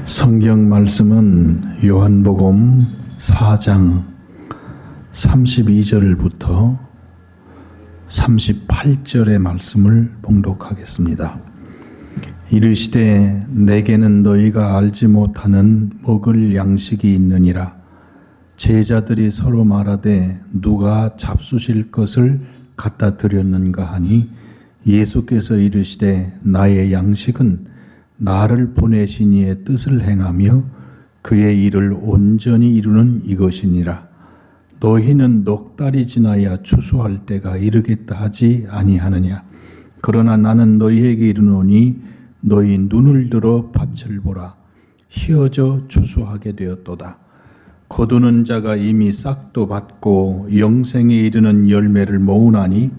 성경 말씀은 요한복음 4장 32절부터 38절의 말씀을 봉독하겠습니다. 이르시되 내게는 너희가 알지 못하는 먹을 양식이 있느니라. 제자들이 서로 말하되 누가 잡수실 것을 갖다 드렸는가 하니 예수께서 이르시되 나의 양식은 나를 보내신 이의 뜻을 행하며 그의 일을 온전히 이루는 이것이니라. 너희는 넉 달이 지나야 추수할 때가 이르겠다 하지 아니하느냐. 그러나 나는 너희에게 이르노니 너희 눈을 들어 밭을 보라. 휘어져 추수하게 되었도다. 거두는 자가 이미 싹도 받고 영생에 이르는 열매를 모으나니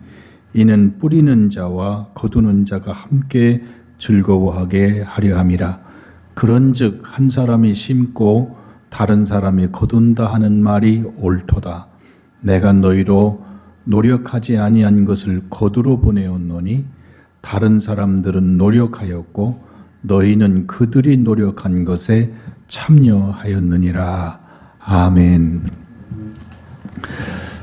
이는 뿌리는 자와 거두는 자가 함께 즐거워하게 하려 함이라. 그런즉 한 사람이 심고 다른 사람이 거둔다 하는 말이 옳도다. 내가 너희로 노력하지 아니한 것을 거두러 보내었노니 다른 사람들은 노력하였고 너희는 그들이 노력한 것에 참여하였느니라. 아멘.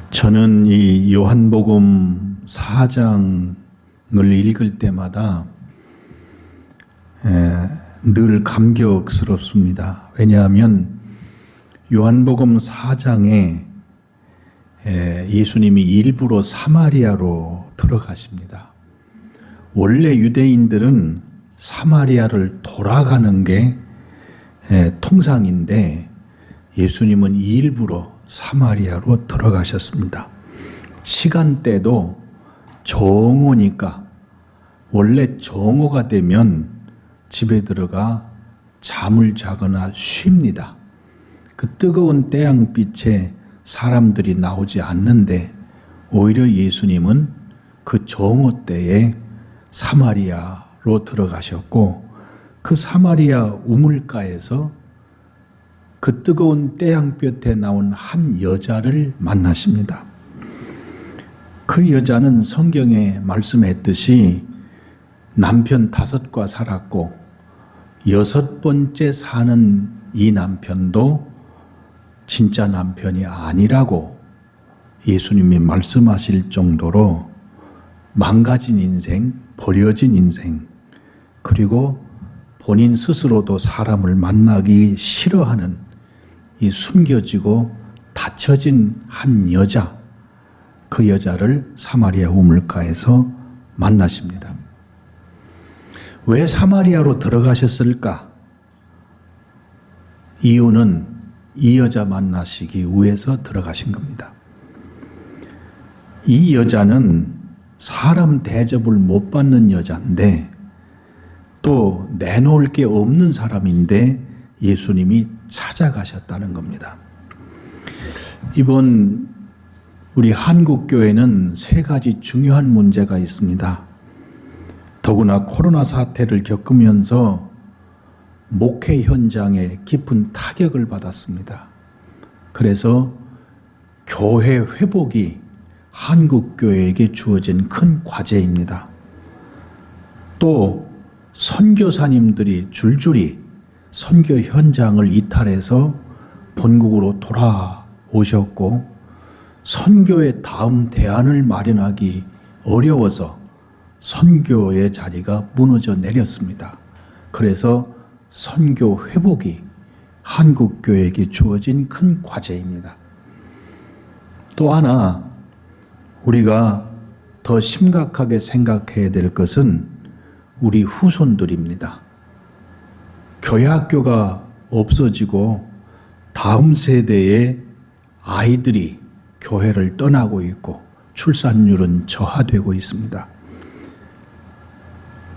저는 이 요한복음 4장을 읽을 때마다 늘 감격스럽습니다. 왜냐하면 요한복음 4장에 예수님이 일부러 사마리아로 들어가십니다. 원래 유대인들은 사마리아를 돌아가는 게 통상인데 예수님은 일부러 사마리아로 들어가셨습니다. 시간대도 정오니까 원래 정오가 되면 집에 들어가 잠을 자거나 쉽니다. 그 뜨거운 태양빛에 사람들이 나오지 않는데 오히려 예수님은 그 정오 때에 사마리아로 들어가셨고 그 사마리아 우물가에서 그 뜨거운 태양볕에 나온 한 여자를 만나십니다. 그 여자는 성경에 말씀했듯이 남편 5과 살았고 6번째 사는 이 남편도 진짜 남편이 아니라고 예수님이 말씀하실 정도로 망가진 인생, 버려진 인생, 그리고 본인 스스로도 사람을 만나기 싫어하는 이 숨겨지고 닫혀진 한 여자, 그 여자를 사마리아 우물가에서 만나십니다. 왜 사마리아로 들어가셨을까? 이유는 이 여자 만나시기 위해서 들어가신 겁니다. 이 여자는 사람 대접을 못 받는 여자인데 또 내놓을 게 없는 사람인데 예수님이 찾아가셨다는 겁니다. 이번 우리 한국교회는 3가지 중요한 문제가 있습니다. 더구나 코로나 사태를 겪으면서 목회 현장에 깊은 타격을 받았습니다. 그래서 교회 회복이 한국교회에게 주어진 큰 과제입니다. 또 선교사님들이 줄줄이 선교 현장을 이탈해서 본국으로 돌아오셨고 선교의 다음 대안을 마련하기 어려워서 선교의 자리가 무너져 내렸습니다. 그래서 선교 회복이 한국교회에게 주어진 큰 과제입니다. 또 하나 우리가 더 심각하게 생각해야 될 것은 우리 후손들입니다. 교회 학교가 없어지고 다음 세대의 아이들이 교회를 떠나고 있고 출산율은 저하되고 있습니다.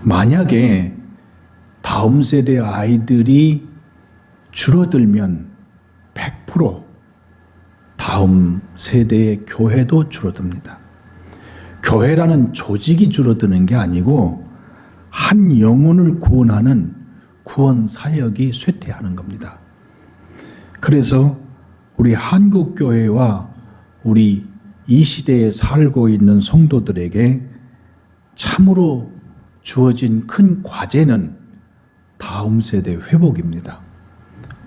만약에 다음 세대 아이들이 줄어들면 100% 다음 세대의 교회도 줄어듭니다. 교회라는 조직이 줄어드는 게 아니고 한 영혼을 구원하는 구원 사역이 쇠퇴하는 겁니다. 그래서 우리 한국교회와 우리 이 시대에 살고 있는 성도들에게 참으로 주어진 큰 과제는 다음 세대 회복입니다.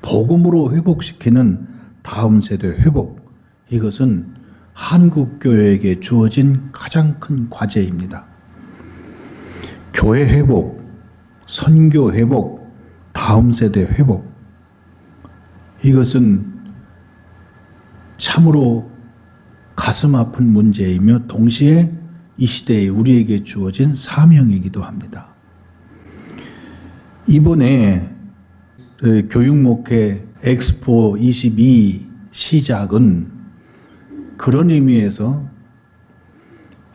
복음으로 회복시키는 다음 세대 회복. 이것은 한국교회에게 주어진 가장 큰 과제입니다. 교회 회복, 선교 회복, 다음 세대 회복. 이것은 참으로 가슴 아픈 문제이며 동시에 이 시대에 우리에게 주어진 사명이기도 합니다. 이번에 교육목회 엑스포 22 시작은 그런 의미에서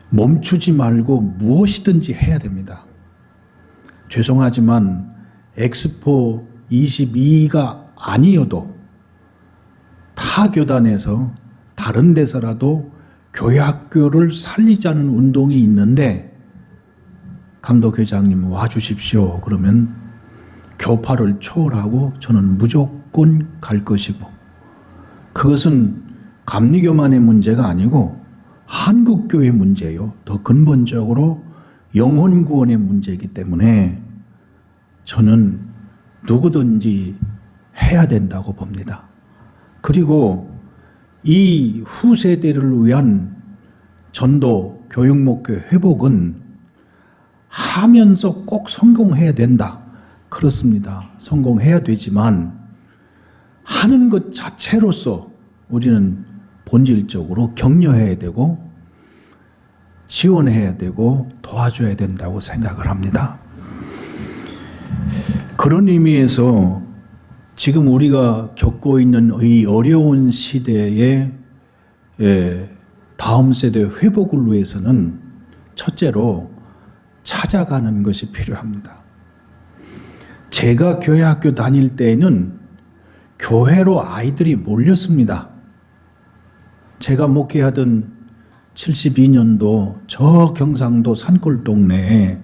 멈추지 말고 무엇이든지 해야 됩니다. 죄송하지만 엑스포 22가 아니어도 타 교단에서 다른 데서라도 교회 학교를 살리자는 운동이 있는데 감독회장님 와주십시오. 그러면 교파를 초월하고 저는 무조건 갈 것이고, 그것은 감리교만의 문제가 아니고 한국교회 문제예요. 더 근본적으로 영혼 구원의 문제이기 때문에 저는 누구든지 해야 된다고 봅니다. 그리고 이 후세대를 위한 전도, 교육목회 회복은 하면서 꼭 성공해야 된다. 그렇습니다. 성공해야 되지만 하는 것 자체로서 우리는 본질적으로 격려해야 되고 지원해야 되고 도와줘야 된다고 생각을 합니다. 그런 의미에서 지금 우리가 겪고 있는 이 어려운 시대에 다음 세대 회복을 위해서는 첫째로 찾아가는 것이 필요합니다. 제가 교회 학교 다닐 때에는 교회로 아이들이 몰렸습니다. 제가 목회하던 72년도 저 경상도 산골 동네에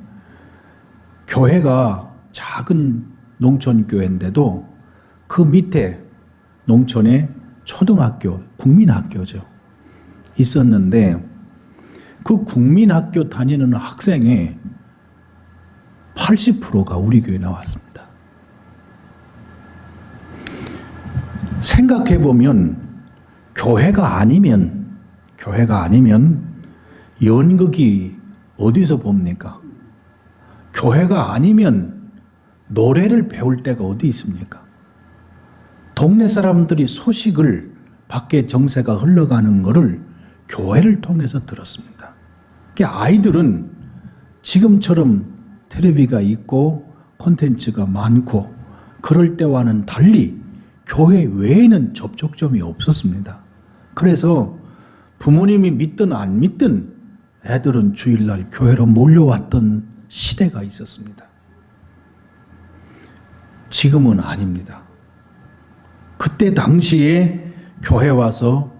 교회가 작은 농촌교회인데도 그 밑에 농촌에 초등학교, 국민학교죠. 있었는데 그 국민학교 다니는 학생의 80%가 우리 교회 나왔습니다. 생각해보면 교회가 아니면 연극이 어디서 봅니까? 교회가 아니면 노래를 배울 데가 어디 있습니까? 동네 사람들이 소식을 밖에 정세가 흘러가는 것을 교회를 통해서 들었습니다. 그러니까 아이들은 지금처럼 텔레비가 있고 콘텐츠가 많고 그럴 때와는 달리 교회 외에는 접촉점이 없었습니다. 그래서 부모님이 믿든 안 믿든 애들은 주일날 교회로 몰려왔던 시대가 있었습니다. 지금은 아닙니다. 그때 당시에 교회 와서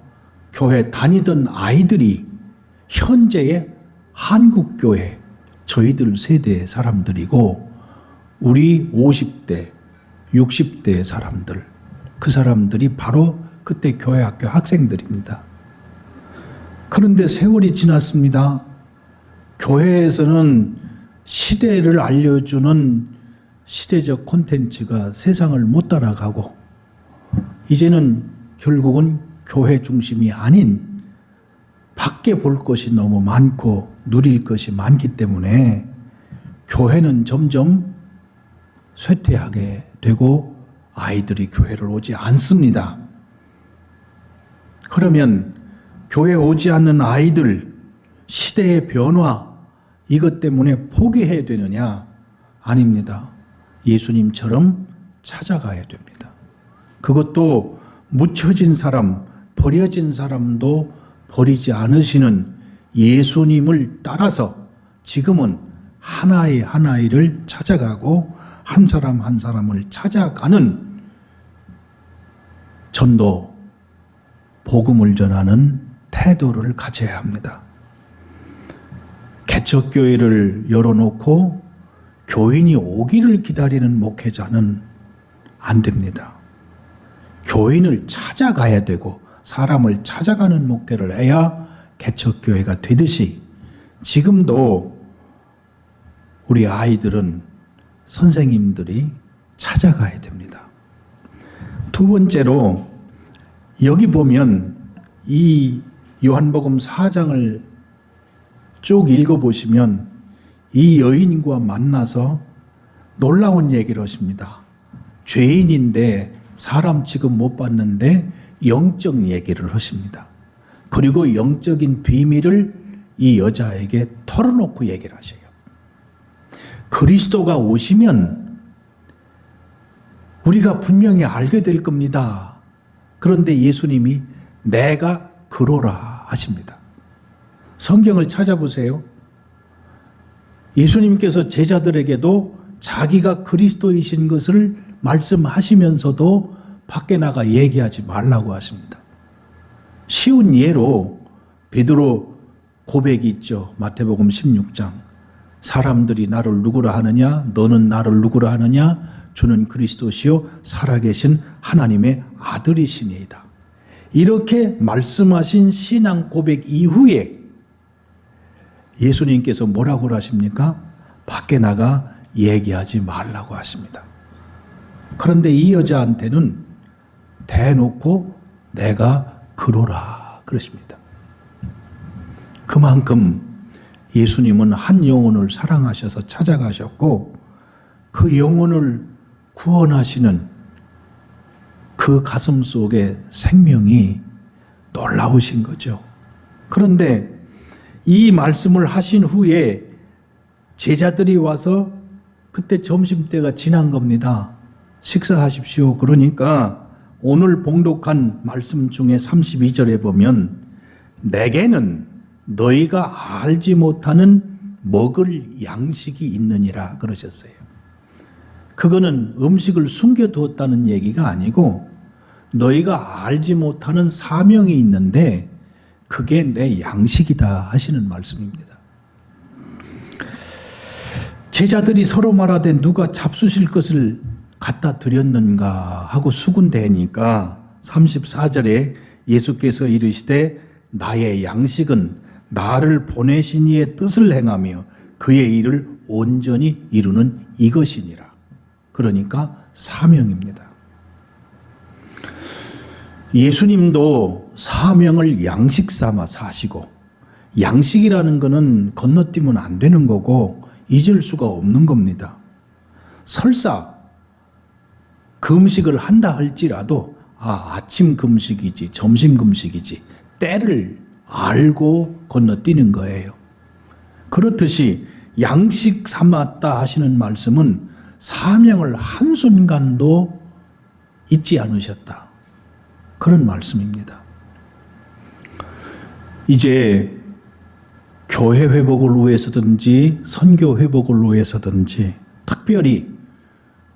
교회 다니던 아이들이 현재의 한국교회 저희들 세대의 사람들이고 우리 50대, 60대의 사람들, 그 사람들이 바로 그때 교회 학교 학생들입니다. 그런데 세월이 지났습니다. 교회에서는 시대를 알려주는 시대적 콘텐츠가 세상을 못 따라가고 이제는 결국은 교회 중심이 아닌 밖에 볼 것이 너무 많고 누릴 것이 많기 때문에 교회는 점점 쇠퇴하게 되고 아이들이 교회를 오지 않습니다. 그러면 교회 오지 않는 아이들, 시대의 변화, 이것 때문에 포기해야 되느냐? 아닙니다. 예수님처럼 찾아가야 됩니다. 그것도 묻혀진 사람, 버려진 사람도 버리지 않으시는 예수님을 따라서 지금은 하나의 하나를 찾아가고 한 사람 한 사람을 찾아가는 전도, 복음을 전하는 태도를 가져야 합니다. 개척교회를 열어놓고 교인이 오기를 기다리는 목회자는 안 됩니다. 교인을 찾아가야 되고 사람을 찾아가는 목회를 해야 개척교회가 되듯이 지금도 우리 아이들은 선생님들이 찾아가야 됩니다. 두 번째로 여기 보면 이 요한복음 4장을 쭉 읽어보시면 이 여인과 만나서 놀라운 얘기를 하십니다. 죄인인데 사람 취급 못 받는데 영적 얘기를 하십니다. 그리고 영적인 비밀을 이 여자에게 털어놓고 얘기를 하셔요. 그리스도가 오시면 우리가 분명히 알게 될 겁니다. 그런데 예수님이 내가 그러라 하십니다. 성경을 찾아보세요. 예수님께서 제자들에게도 자기가 그리스도이신 것을 말씀하시면서도 밖에 나가 얘기하지 말라고 하십니다. 쉬운 예로 베드로 고백이 있죠. 마태복음 16장. 사람들이 나를 누구라 하느냐? 너는 나를 누구라 하느냐? 주는 그리스도시요 살아계신 하나님의 아들이시니이다. 이렇게 말씀하신 신앙 고백 이후에 예수님께서 뭐라고 하십니까? 밖에 나가 얘기하지 말라고 하십니다. 그런데 이 여자한테는 대놓고 내가 그러라 그러십니다. 그만큼 예수님은 한 영혼을 사랑하셔서 찾아가셨고 그 영혼을 구원하시는 그 가슴 속에 생명이 놀라우신 거죠. 그런데 이 말씀을 하신 후에 제자들이 와서 그때 점심때가 지난 겁니다. 식사하십시오. 그러니까 오늘 봉독한 말씀 중에 32절에 보면 내게는 너희가 알지 못하는 먹을 양식이 있느니라 그러셨어요. 그거는 음식을 숨겨두었다는 얘기가 아니고 너희가 알지 못하는 사명이 있는데 그게 내 양식이다 하시는 말씀입니다. 제자들이 서로 말하되 누가 잡수실 것을 갖다 드렸는가 하고 수군대니까 34절에 예수께서 이르시되 나의 양식은 나를 보내신 이의 뜻을 행하며 그의 일을 온전히 이루는 이것이니라. 그러니까 사명입니다. 예수님도 사명을 양식 삼아 사시고 양식이라는 것은 건너뛰면 안 되는 거고 잊을 수가 없는 겁니다. 설사 금식을 한다 할지라도 아침 금식이지 점심 금식이지 때를 알고 건너뛰는 거예요. 그렇듯이 양식 삼았다 하시는 말씀은 사명을 한순간도 잊지 않으셨다. 그런 말씀입니다. 이제 교회 회복을 위해서든지 선교 회복을 위해서든지 특별히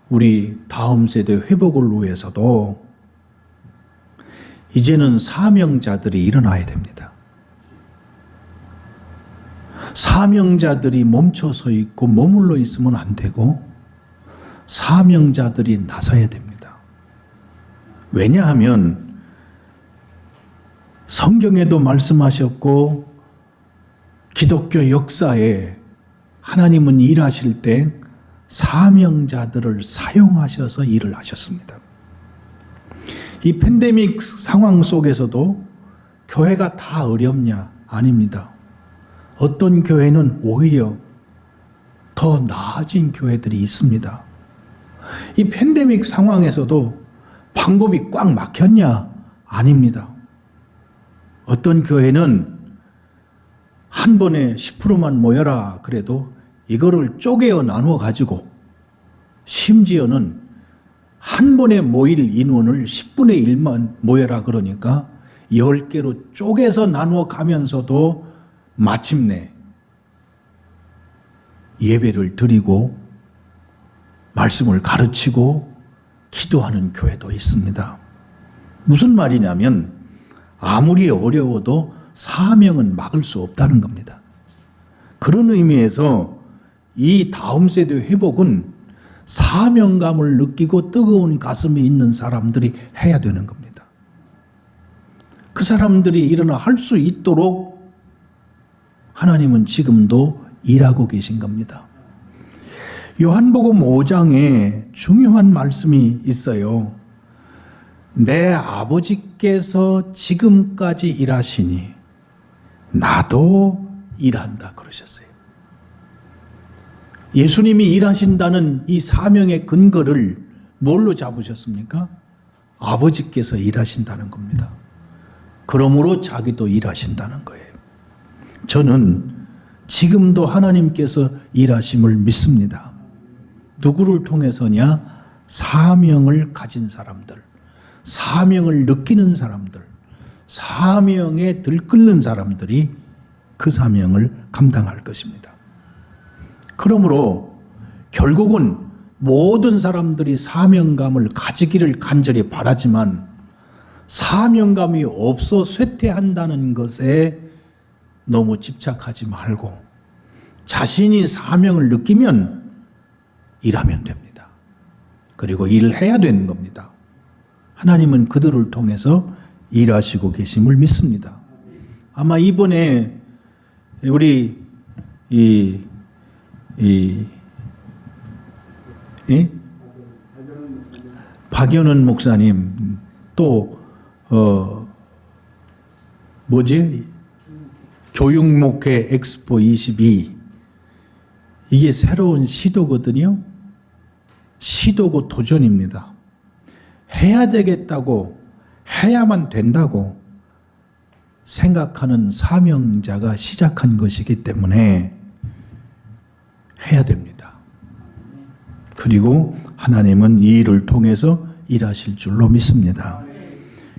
우리 다음 세대 회복을 위해서도 이제는 사명자들이 일어나야 됩니다. 사명자들이 멈춰서 있고 머물러 있으면 안 되고 사명자들이 나서야 됩니다. 왜냐하면 성경에도 말씀하셨고 기독교 역사에 하나님은 일하실 때 사명자들을 사용하셔서 일을 하셨습니다. 이 팬데믹 상황 속에서도 교회가 다 어렵냐? 아닙니다. 어떤 교회는 오히려 더 나아진 교회들이 있습니다. 이 팬데믹 상황에서도 방법이 꽉 막혔냐? 아닙니다. 어떤 교회는 한 번에 10%만 모여라 그래도 이거를 쪼개어 나누어 가지고 심지어는 한 번에 모일 인원을 10분의 1만 모여라 그러니까 10개로 쪼개서 나누어 가면서도 마침내 예배를 드리고 말씀을 가르치고 기도하는 교회도 있습니다. 무슨 말이냐면 아무리 어려워도 사명은 막을 수 없다는 겁니다. 그런 의미에서 이 다음 세대 회복은 사명감을 느끼고 뜨거운 가슴이 있는 사람들이 해야 되는 겁니다. 그 사람들이 일어나 할 수 있도록 하나님은 지금도 일하고 계신 겁니다. 요한복음 5장에 중요한 말씀이 있어요. 내 아버지께서 지금까지 일하시니 나도 일한다 그러셨어요. 예수님이 일하신다는 이 사명의 근거를 뭘로 잡으셨습니까? 아버지께서 일하신다는 겁니다. 그러므로 자기도 일하신다는 거예요. 저는 지금도 하나님께서 일하심을 믿습니다. 누구를 통해서냐? 사명을 가진 사람들, 사명을 느끼는 사람들, 사명에 들끓는 사람들이 그 사명을 감당할 것입니다. 그러므로 결국은 모든 사람들이 사명감을 가지기를 간절히 바라지만 사명감이 없어 쇠퇴한다는 것에 너무 집착하지 말고 자신이 사명을 느끼면 일하면 됩니다. 그리고 일을 해야 되는 겁니다. 하나님은 그들을 통해서 일하시고 계심을 믿습니다. 아마 이번에 우리 박연은 목사님 또 교육목회 엑스포 22 이게 새로운 시도거든요. 시도고 도전입니다. 해야 되겠다고 해야만 된다고 생각하는 사명자가 시작한 것이기 때문에 해야 됩니다. 그리고 하나님은 이 일을 통해서 일하실 줄로 믿습니다.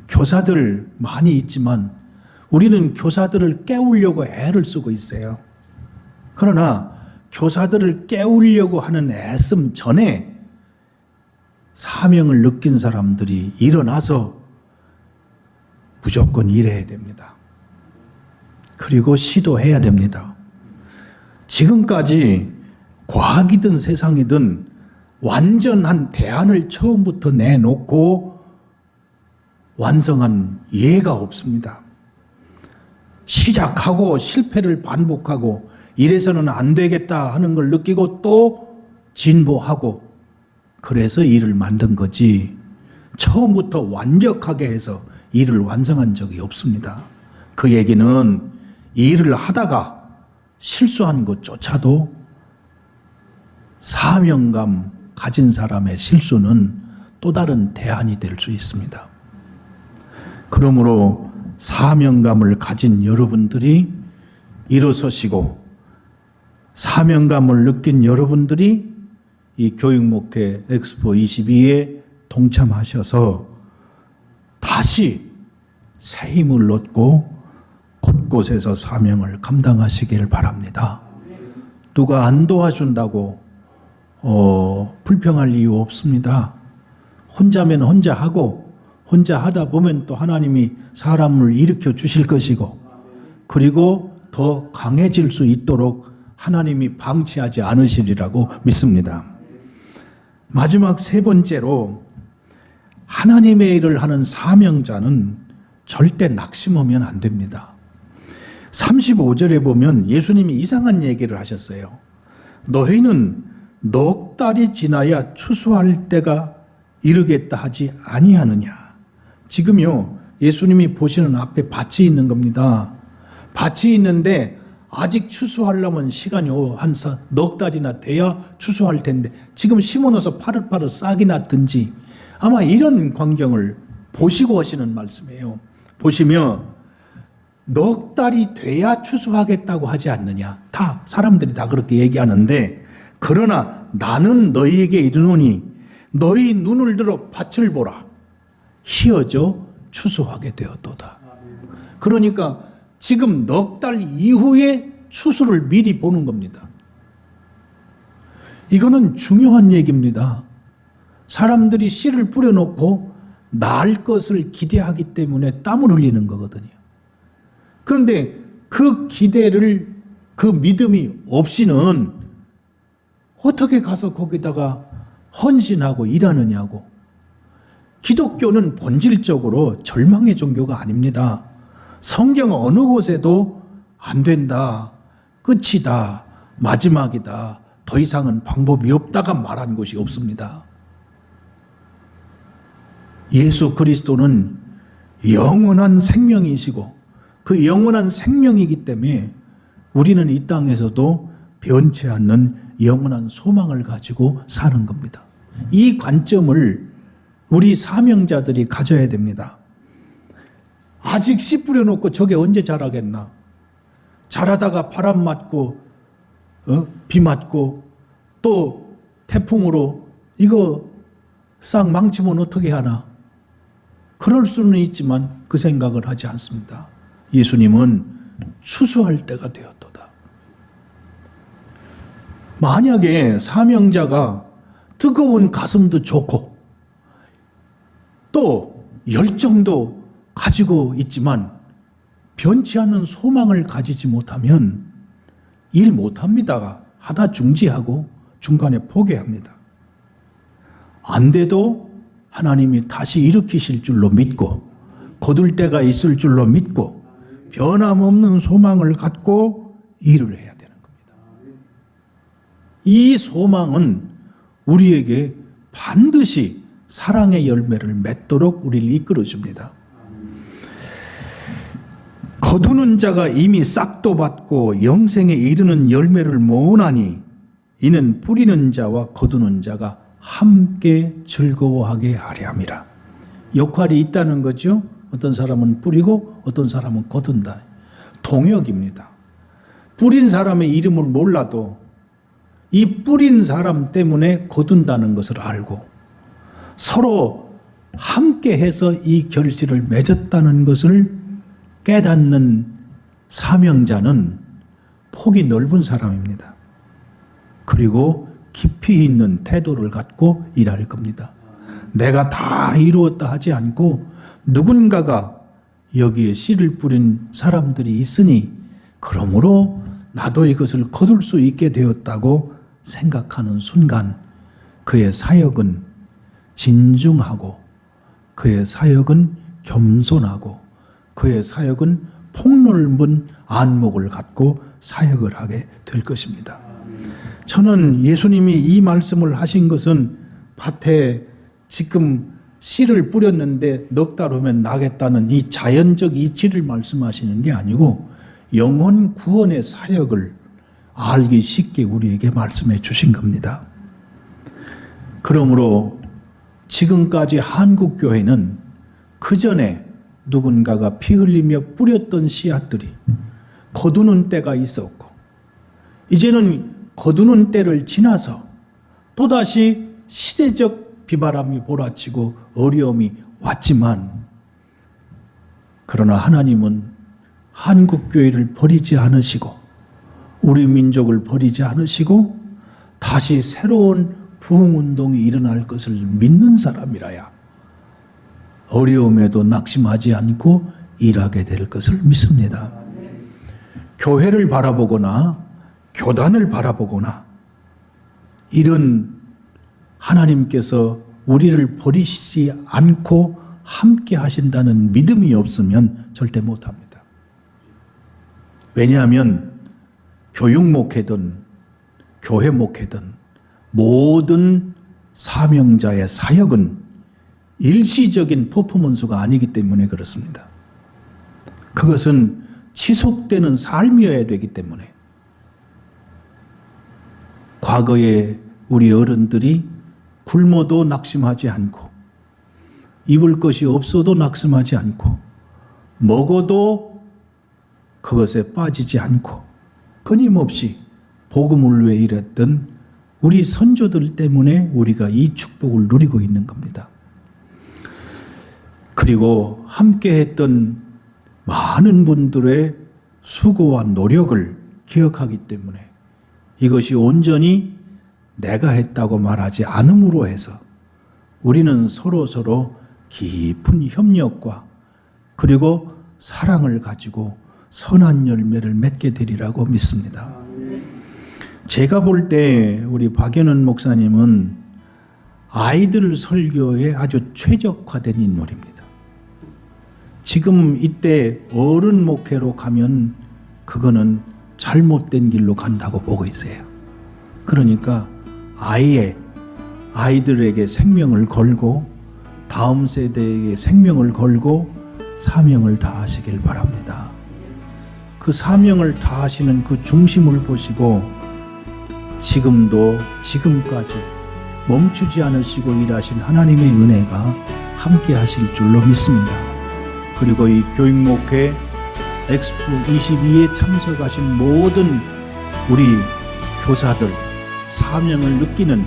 교사들 많이 있지만 우리는 교사들을 깨우려고 애를 쓰고 있어요. 그러나 교사들을 깨우려고 하는 애씀 전에 사명을 느낀 사람들이 일어나서 무조건 일해야 됩니다. 그리고 시도해야 됩니다. 지금까지 과학이든 세상이든 완전한 대안을 처음부터 내놓고 완성한 예가 없습니다. 시작하고 실패를 반복하고 이래서는 안 되겠다 하는 걸 느끼고 또 진보하고 그래서 일을 만든 거지 처음부터 완벽하게 해서 일을 완성한 적이 없습니다. 그 얘기는 일을 하다가 실수한 것조차도 사명감 가진 사람의 실수는 또 다른 대안이 될 수 있습니다. 그러므로 사명감을 가진 여러분들이 일어서시고 사명감을 느낀 여러분들이 이 교육목회 엑스포 22에 동참하셔서 다시 새 힘을 얻고 곳곳에서 사명을 감당하시길 바랍니다. 누가 안 도와준다고 불평할 이유 없습니다. 혼자면 혼자 하고 혼자 하다 보면 또 하나님이 사람을 일으켜 주실 것이고 그리고 더 강해질 수 있도록 하나님이 방치하지 않으시리라고 믿습니다. 마지막 세 번째로 하나님의 일을 하는 사명자는 절대 낙심하면 안 됩니다. 35절에 보면 예수님이 이상한 얘기를 하셨어요. 너희는 넉 달이 지나야 추수할 때가 이르겠다 하지 아니하느냐. 지금요 예수님이 보시는 앞에 밭이 있는 겁니다. 밭이 있는데 아직 추수하려면 시간이 한 넉 달이나 돼야 추수할 텐데 지금 심어놓아서 파릇파릇 싹이 났든지 아마 이런 광경을 보시고 하시는 말씀이에요. 보시면 넉 달이 돼야 추수하겠다고 하지 않느냐. 다 사람들이 다 그렇게 얘기하는데 그러나 나는 너희에게 이르노니 너희 눈을 들어 밭을 보라. 희어져 추수하게 되었도다. 그러니까 지금 넉 달 이후에 추수를 미리 보는 겁니다. 이거는 중요한 얘기입니다. 사람들이 씨를 뿌려놓고 날 것을 기대하기 때문에 땀을 흘리는 거거든요. 그런데 그 기대를 그 믿음이 없이는 어떻게 가서 거기다가 헌신하고 일하느냐고. 기독교는 본질적으로 절망의 종교가 아닙니다. 성경 어느 곳에도 안 된다, 끝이다, 마지막이다, 더 이상은 방법이 없다가 말한 곳이 없습니다. 예수 그리스도는 영원한 생명이시고 그 영원한 생명이기 때문에 우리는 이 땅에서도 변치 않는 영원한 소망을 가지고 사는 겁니다. 이 관점을 우리 사명자들이 가져야 됩니다. 아직 씨 뿌려놓고 저게 언제 자라겠나? 자라다가 바람 맞고 비 맞고 또 태풍으로 이거 싹 망치면 어떻게 하나? 그럴 수는 있지만 그 생각을 하지 않습니다. 예수님은 추수할 때가 되었도다. 만약에 사명자가 뜨거운 가슴도 좋고 또 열정도 가지고 있지만 변치 않는 소망을 가지지 못하면 일 못합니다. 하다 중지하고 중간에 포기합니다. 안 돼도 하나님이 다시 일으키실 줄로 믿고 거둘 때가 있을 줄로 믿고 변함없는 소망을 갖고 일을 해야 되는 겁니다. 이 소망은 우리에게 반드시 사랑의 열매를 맺도록 우리를 이끌어줍니다. 거두는 자가 이미 싹도 받고 영생에 이르는 열매를 모으나니 이는 뿌리는 자와 거두는 자가 함께 즐거워하게 하려 함이라. 역할이 있다는 거죠. 어떤 사람은 뿌리고 어떤 사람은 거둔다. 동역입니다. 뿌린 사람의 이름을 몰라도 이 뿌린 사람 때문에 거둔다는 것을 알고 서로 함께 해서 이 결실을 맺었다는 것을 깨닫는 사명자는 폭이 넓은 사람입니다. 그리고 깊이 있는 태도를 갖고 일할 겁니다. 내가 다 이루었다 하지 않고 누군가가 여기에 씨를 뿌린 사람들이 있으니 그러므로 나도 이것을 거둘 수 있게 되었다고 생각하는 순간 그의 사역은 진중하고 그의 사역은 겸손하고 그의 사역은 폭넓은 안목을 갖고 사역을 하게 될 것입니다. 저는 예수님이 이 말씀을 하신 것은 밭에 지금 씨를 뿌렸는데 넉 달 후면 나겠다는 이 자연적 이치를 말씀하시는 게 아니고 영혼 구원의 사역을 알기 쉽게 우리에게 말씀해 주신 겁니다. 그러므로 지금까지 한국교회는 그 전에 누군가가 피 흘리며 뿌렸던 씨앗들이 거두는 때가 있었고 이제는 거두는 때를 지나서 또다시 시대적 비바람이 몰아치고 어려움이 왔지만 그러나 하나님은 한국교회를 버리지 않으시고 우리 민족을 버리지 않으시고 다시 새로운 부흥운동이 일어날 것을 믿는 사람이라야 어려움에도 낙심하지 않고 일하게 될 것을 믿습니다. 교회를 바라보거나 교단을 바라보거나 이런 하나님께서 우리를 버리시지 않고 함께 하신다는 믿음이 없으면 절대 못합니다. 왜냐하면 교육 목회든 교회 목회든 모든 사명자의 사역은 일시적인 퍼포먼스가 아니기 때문에 그렇습니다. 그것은 지속되는 삶이어야 되기 때문에 과거에 우리 어른들이 굶어도 낙심하지 않고 입을 것이 없어도 낙심하지 않고 먹어도 그것에 빠지지 않고 끊임없이 복음을 위해 일했던 우리 선조들 때문에 우리가 이 축복을 누리고 있는 겁니다. 그리고 함께 했던 많은 분들의 수고와 노력을 기억하기 때문에 이것이 온전히 내가 했다고 말하지 않음으로 해서 우리는 서로 깊은 협력과 그리고 사랑을 가지고 선한 열매를 맺게 되리라고 믿습니다. 제가 볼 때 우리 박연은 목사님은 아이들 설교에 아주 최적화된 인물입니다. 지금 이때 어른 목회로 가면 그거는 잘못된 길로 간다고 보고 있어요. 그러니까 아이들에게 생명을 걸고 다음 세대에게 생명을 걸고 사명을 다하시길 바랍니다. 그 사명을 다하시는 그 중심을 보시고 지금도 지금까지 멈추지 않으시고 일하신 하나님의 은혜가 함께 하실 줄로 믿습니다. 그리고 이 교육목회 엑스포 22에 참석하신 모든 우리 교사들, 사명을 느끼는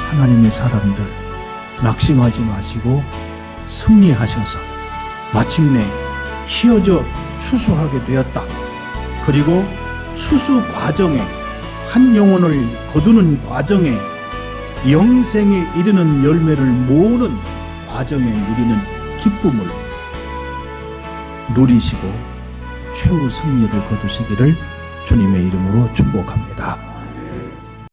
하나님의 사람들, 낙심하지 마시고 승리하셔서 마침내 키워져 추수하게 되었다. 그리고 추수 과정에 한 영혼을 거두는 과정에 영생에 이르는 열매를 모으는 과정에 누리는 기쁨을 누리시고 최후 승리를 거두시기를 주님의 이름으로 축복합니다.